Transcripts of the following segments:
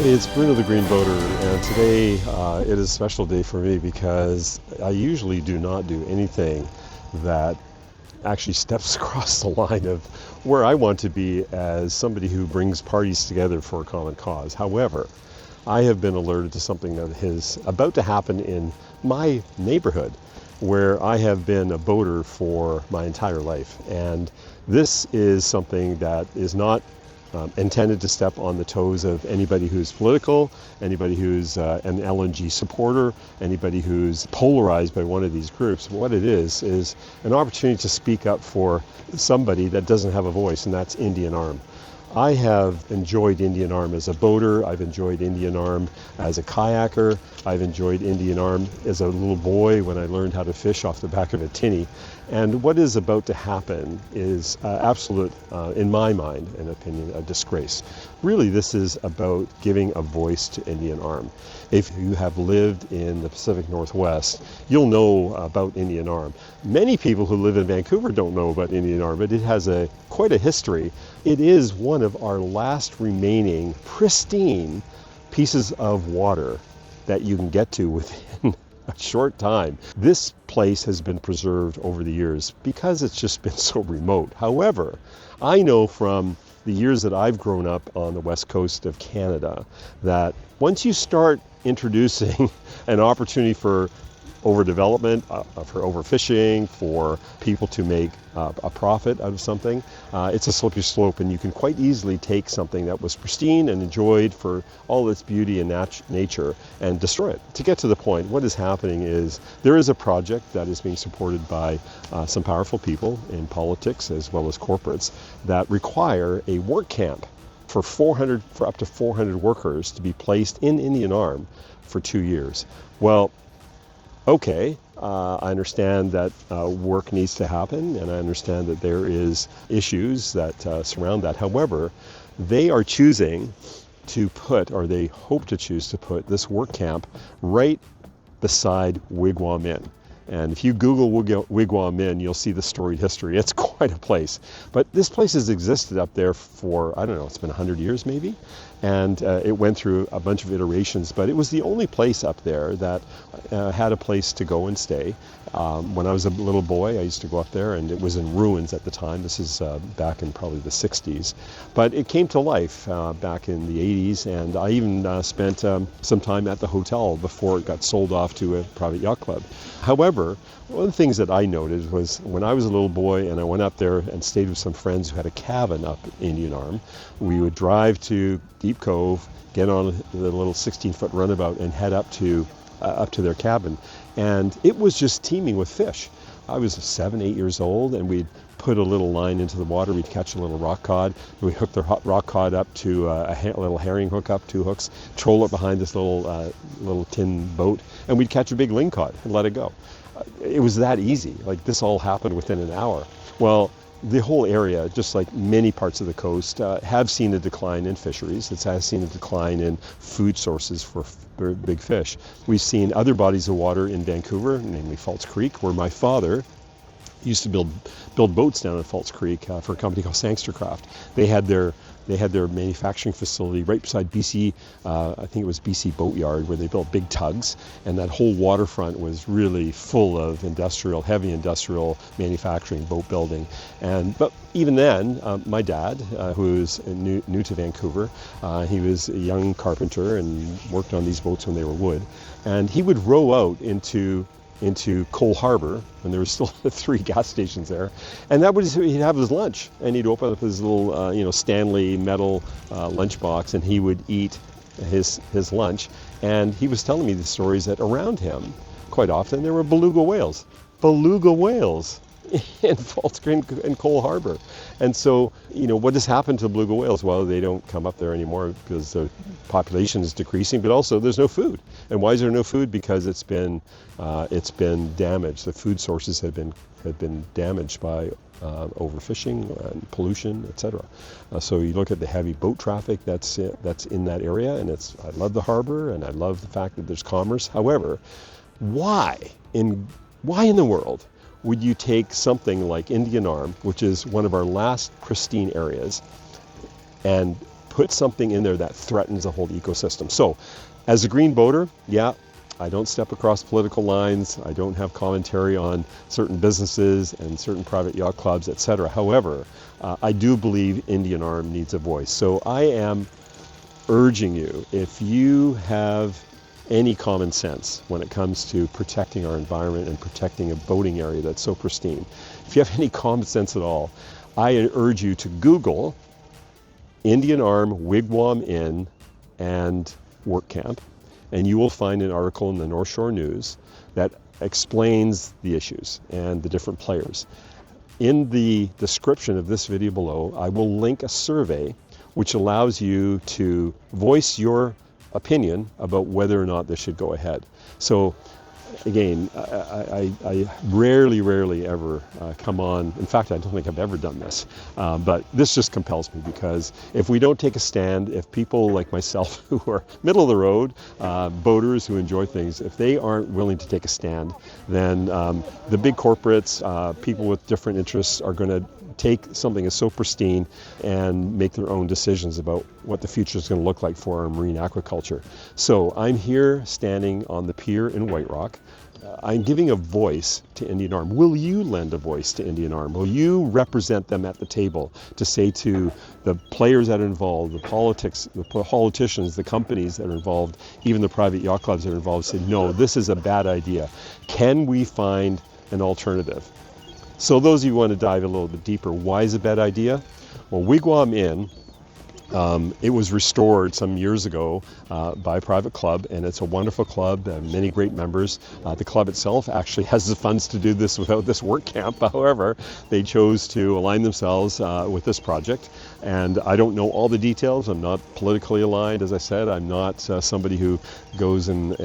Hey, it's Bruno the Green Boater, and today it is a special day for me because I usually do not do anything that actually steps across the line of where I want to be as somebody who brings parties together for a common cause. However, I have been alerted to something that is about to happen in my neighborhood where I have been a boater for my entire life. And this is something that is not intended to step on the toes of anybody who's political, anybody who's an LNG supporter, anybody who's polarized by one of these groups. What it is an opportunity to speak up for somebody that doesn't have a voice, and that's Indian Arm. I have enjoyed Indian Arm as a boater. I've enjoyed Indian Arm as a kayaker. I've enjoyed Indian Arm as a little boy when I learned how to fish off the back of a tinny. And what is about to happen is absolute, in my mind and opinion, a disgrace. Really, this is about giving a voice to Indian Arm. If you have lived in the Pacific Northwest, you'll know about Indian Arm. Many people who live in Vancouver don't know about Indian Arm, but it has quite a history. It is one of our last remaining pristine pieces of water that you can get to within a short time. This place has been preserved over the years because it's just been so remote. However, I know from the years that I've grown up on the west coast of Canada that once you start introducing an opportunity for overdevelopment, for overfishing, for people to make a profit out of something, it's a slippery slope, and you can quite easily take something that was pristine and enjoyed for all its beauty and nature and destroy it. To get to the point, what is happening is there is a project that is being supported by some powerful people in politics as well as corporates that require a work camp for up to 400 workers to be placed in Indian Arm for 2 years. Well, okay, I understand that work needs to happen, and I understand that there is issues that surround that. However, they are choosing to put, or they hope to choose to put, this work camp right beside Wigwam Inn. And if you Google Wigwam Inn, you'll see the storied history. It's quite a place. But this place has existed up there for, I don't know, it's been 100 years maybe. And it went through a bunch of iterations, but it was the only place up there that had a place to go and stay. When I was a little boy, I used to go up there, and it was in ruins at the time. This is back in probably the 60s. But it came to life back in the 80s, and I even spent some time at the hotel before it got sold off to a private yacht club. However, one of the things that I noted was when I was a little boy and I went up there and stayed with some friends who had a cabin up in Indian Arm, we would drive to Deep Cove, get on the little 16-foot runabout and head up to their cabin. And it was just teeming with fish. I was 7, 8 years old, and we'd put a little line into the water. We'd catch a little rock cod. We'd hook the rock cod up to a little herring hook up, 2 hooks, troll it behind this little tin boat, and we'd catch a big lingcod and let it go. It was that easy. Like, this all happened within an hour. Well, the whole area, just like many parts of the coast, have seen a decline in fisheries. It has seen a decline in food sources for big fish. We've seen other bodies of water in Vancouver, namely False Creek, where my father used to build boats down at False Creek for a company called Sangstercraft. They had their manufacturing facility right beside BC, I think it was BC Boatyard, where they built big tugs, and that whole waterfront was really full of heavy industrial manufacturing, boat building. But even then, my dad, who's new to Vancouver, he was a young carpenter and worked on these boats when they were wood, and he would row out into Cole Harbour, and there were still 3 gas stations there, and he'd have his lunch, and he'd open up his little Stanley metal lunchbox, and he would eat his lunch. And he was telling me the stories that around him, quite often, there were beluga whales in False Creek and Cole Harbour. And so, what has happened to beluga whales? Well, they don't come up there anymore because the population is decreasing, but also there's no food. And why is there no food? Because it's been damaged. The food sources have been damaged by overfishing and pollution, etc. So you look at the heavy boat traffic that's in that area, and I love the harbour, and I love the fact that there's commerce. However, why in the world would you take something like Indian Arm, which is one of our last pristine areas, and put put something in there that threatens the whole ecosystem. So as a green boater, yeah, I don't step across political lines. I don't have commentary on certain businesses and certain private yacht clubs, etc. However, I do believe Indian Arm needs a voice. So I am urging you, if you have any common sense when it comes to protecting our environment and protecting a boating area that's so pristine, if you have any common sense at all, I urge you to Google Indian Arm, Wigwam Inn, and work camp, and you will find an article in the North Shore News that explains the issues and the different players. In the description of this video below, I will link a survey which allows you to voice your opinion about whether or not this should go ahead. So again, I rarely ever come on. In fact, I don't think I've ever done this. But this just compels me, because if we don't take a stand, if people like myself who are middle of the road, boaters who enjoy things, if they aren't willing to take a stand, then the big corporates, people with different interests are going to take something that's so pristine and make their own decisions about what the future is going to look like for our marine aquaculture. So I'm here standing on the pier in White Rock. I'm giving a voice to Indian Arm. Will you lend a voice to Indian Arm? Will you represent them at the table to say to the players that are involved, the politicians, the companies that are involved, even the private yacht clubs that are involved, say, no, this is a bad idea. Can we find an alternative? So those of you who want to dive a little bit deeper, why is it a bad idea? Well, Wigwam Inn, it was restored some years ago by a private club, and it's a wonderful club, many great members. The club itself actually has the funds to do this without this work camp. However, they chose to align themselves with this project, and I don't know all the details. I'm not politically aligned, as I said. I'm not somebody who goes and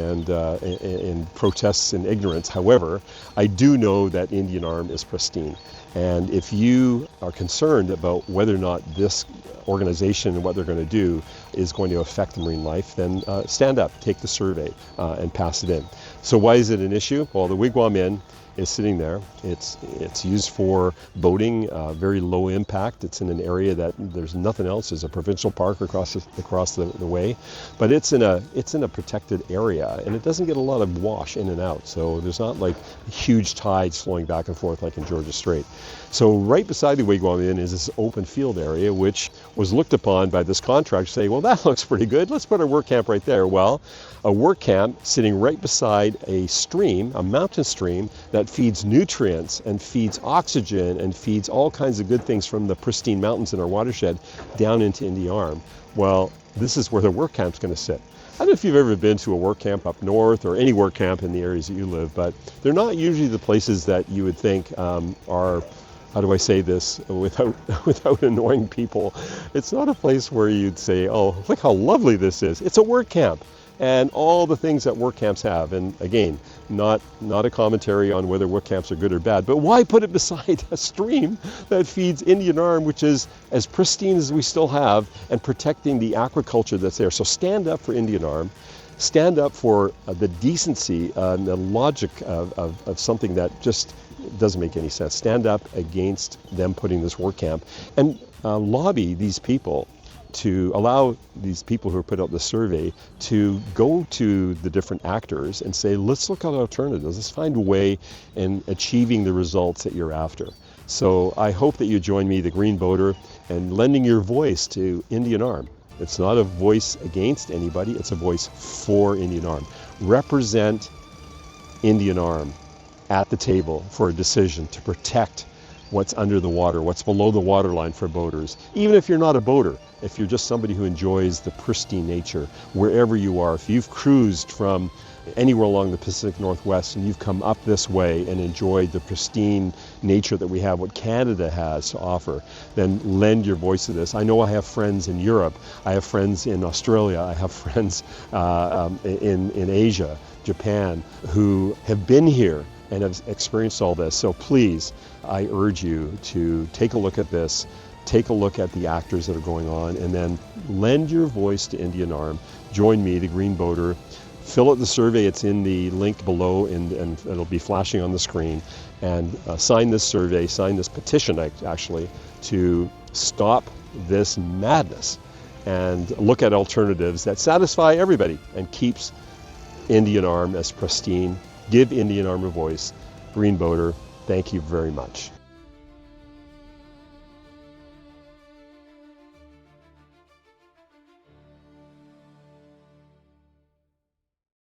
protests in ignorance. However, I do know that Indian Arm is pristine. And if you are concerned about whether or not this organization and what they're going to do is going to affect the marine life, then stand up, take the survey, and pass it in. So why is it an issue? Well, the Wigwam Inn is sitting there. It's used for boating, very low impact. It's in an area that there's nothing else. There's a provincial park across the way, but it's in a protected area, and it doesn't get a lot of wash in and out. So there's not like huge tides flowing back and forth like in Georgia Strait. So right beside the Wigwam Inn is this open field area, which was looked upon by this contractor saying, well, that looks pretty good. Let's put a work camp right there. Well, a work camp sitting right beside a stream, a mountain stream that feeds nutrients and feeds oxygen and feeds all kinds of good things from the pristine mountains in our watershed down into Indian Arm. Well, this is where the work camp's going to sit. I don't know if you've ever been to a work camp up north or any work camp in the areas that you live, but they're not usually the places that you would think are, how do I say this without annoying people? It's not a place where you'd say, oh, look how lovely this is. It's a work camp. And all the things that work camps have. And again, not a commentary on whether work camps are good or bad, but why put it beside a stream that feeds Indian Arm, which is as pristine as we still have, and protecting the aquaculture that's there. So stand up for Indian Arm. Stand up for the decency and the logic of something that just doesn't make any sense. Stand up against them putting this work camp, and lobby these people to allow these people who put out the survey to go to the different actors and say, let's look at alternatives. Let's find a way in achieving the results that you're after. So I hope that you join me, the Green Boater, and lending your voice to Indian Arm. It's not a voice against anybody, it's a voice for Indian Arm. Represent Indian Arm at the table for a decision to protect what's under the water, what's below the waterline for boaters. Even if you're not a boater, if you're just somebody who enjoys the pristine nature, wherever you are, if you've cruised from anywhere along the Pacific Northwest and you've come up this way and enjoyed the pristine nature that we have, what Canada has to offer, then lend your voice to this. I know I have friends in Europe, I have friends in Australia, I have friends in Asia, Japan, who have been here and have experienced all this. So please, I urge you to take a look at this, take a look at the actors that are going on, and then lend your voice to Indian Arm. Join me, the Green Boater. Fill out the survey. It's in the link below, and it'll be flashing on the screen. And sign this survey, sign this petition, actually, to stop this madness and look at alternatives that satisfy everybody and keeps Indian Arm as pristine. Give Indian Arm a voice. Green Boater, thank you very much.